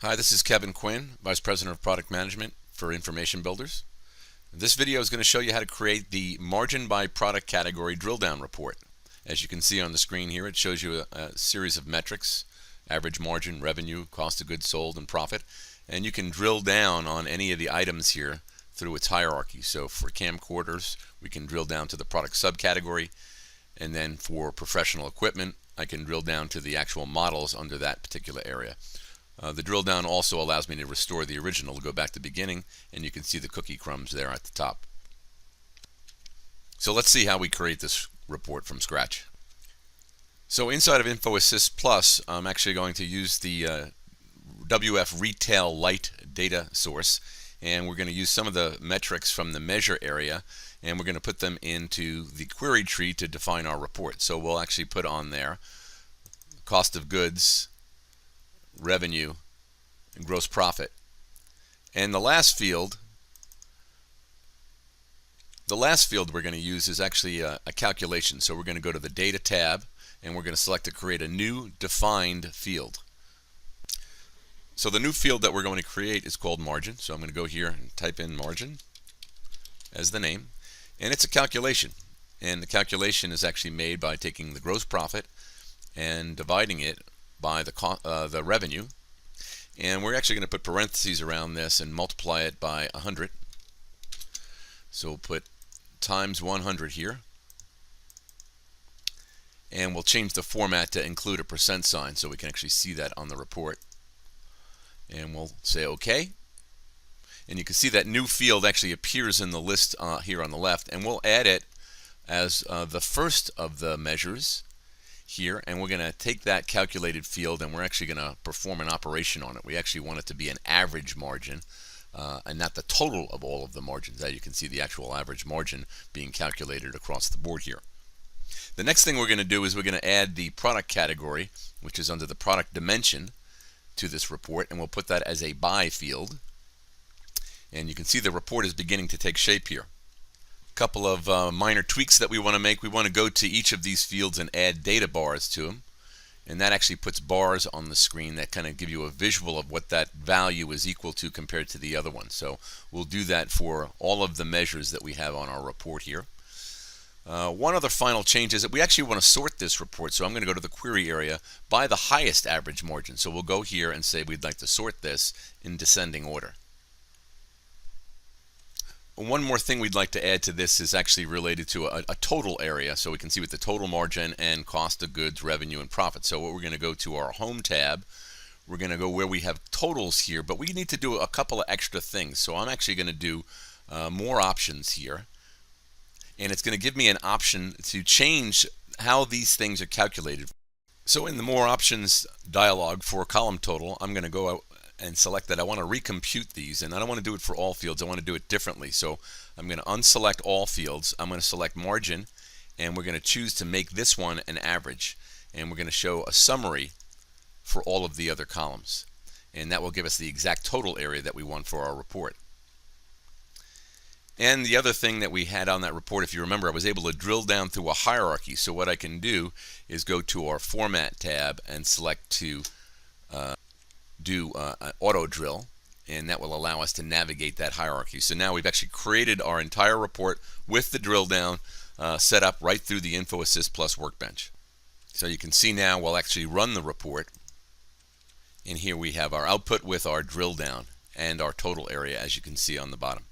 Hi, this is Kevin Quinn, Vice President of Product Management for Information Builders. This video is going to show you how to create the margin by product category drill down report. As you can see on the screen here, it shows you a series of metrics: average margin, revenue, cost of goods sold, and profit. And you can drill down on any of the items here through its hierarchy. So for camcorders, we can drill down to the product subcategory, and then for professional equipment, I can drill down to the actual models under that particular area. The drill down also allows me to restore the original, to go back to the beginning, and you can see the cookie crumbs there at the top. So let's see how we create this report from scratch. So inside of InfoAssist Plus, I'm actually going to use the WF Retail Lite data source, and we're going to use some of the metrics from the measure area, and we're going to put them into the query tree to define our report. So we'll actually put on there cost of goods, revenue, and gross profit. And the last field we're going to use is actually a calculation. So we're going to go to the Data tab, and we're going to select to create a new defined field. So the new field that we're going to create is called margin. So I'm going to go here and type in margin as the name, and it's a calculation. And the calculation is actually made by taking the gross profit and dividing it by the revenue, and we're actually going to put parentheses around this and multiply it by 100. So we'll put times 100 here, and we'll change the format to include a percent sign so we can actually see that on the report, and we'll say OK. And you can see that new field actually appears in the list here on the left, and we'll add it as the first of the measures here, and we're going to take that calculated field and we're actually going to perform an operation on it. We actually want it to be an average margin and not the total of all of the margins. As you can see, the actual average margin being calculated across the board here. The next thing we're going to do is we're going to add the product category, which is under the product dimension, to this report, and we'll put that as a by field. And you can see the report is beginning to take shape here. Couple of minor tweaks that we want to make. We want to go to each of these fields and add data bars to them, and that actually puts bars on the screen that kind of give you a visual of what that value is equal to compared to the other one. So we'll do that for all of the measures that we have on our report here. One other final change is that we actually want to sort this report, so I'm going to go to the query area by the highest average margin. So we'll go here and say we'd like to sort this in descending order. One more thing we'd like to add to this is actually related to a total area, so we can see with the total margin and cost of goods, revenue, and profit. So what we're going to go to our Home tab, we're going to go where we have totals here, but we need to do a couple of extra things. So I'm actually going to do more options here, and it's going to give me an option to change how these things are calculated. So in the more options dialog for column total, I'm going to go out and select that I want to recompute these, and I don't want to do it for all fields. I want to do it differently. So I'm going to unselect all fields. I'm going to select margin, and we're going to choose to make this one an average, and we're going to show a summary for all of the other columns, and that will give us the exact total area that we want for our report. And the other thing that we had on that report, if you remember, I was able to drill down through a hierarchy. So what I can do is go to our Format tab and select to do an auto drill, and that will allow us to navigate that hierarchy. So now we've actually created our entire report with the drill down set up right through the InfoAssist Plus workbench. So you can see now we'll actually run the report, and here we have our output with our drill down and our total area, as you can see on the bottom.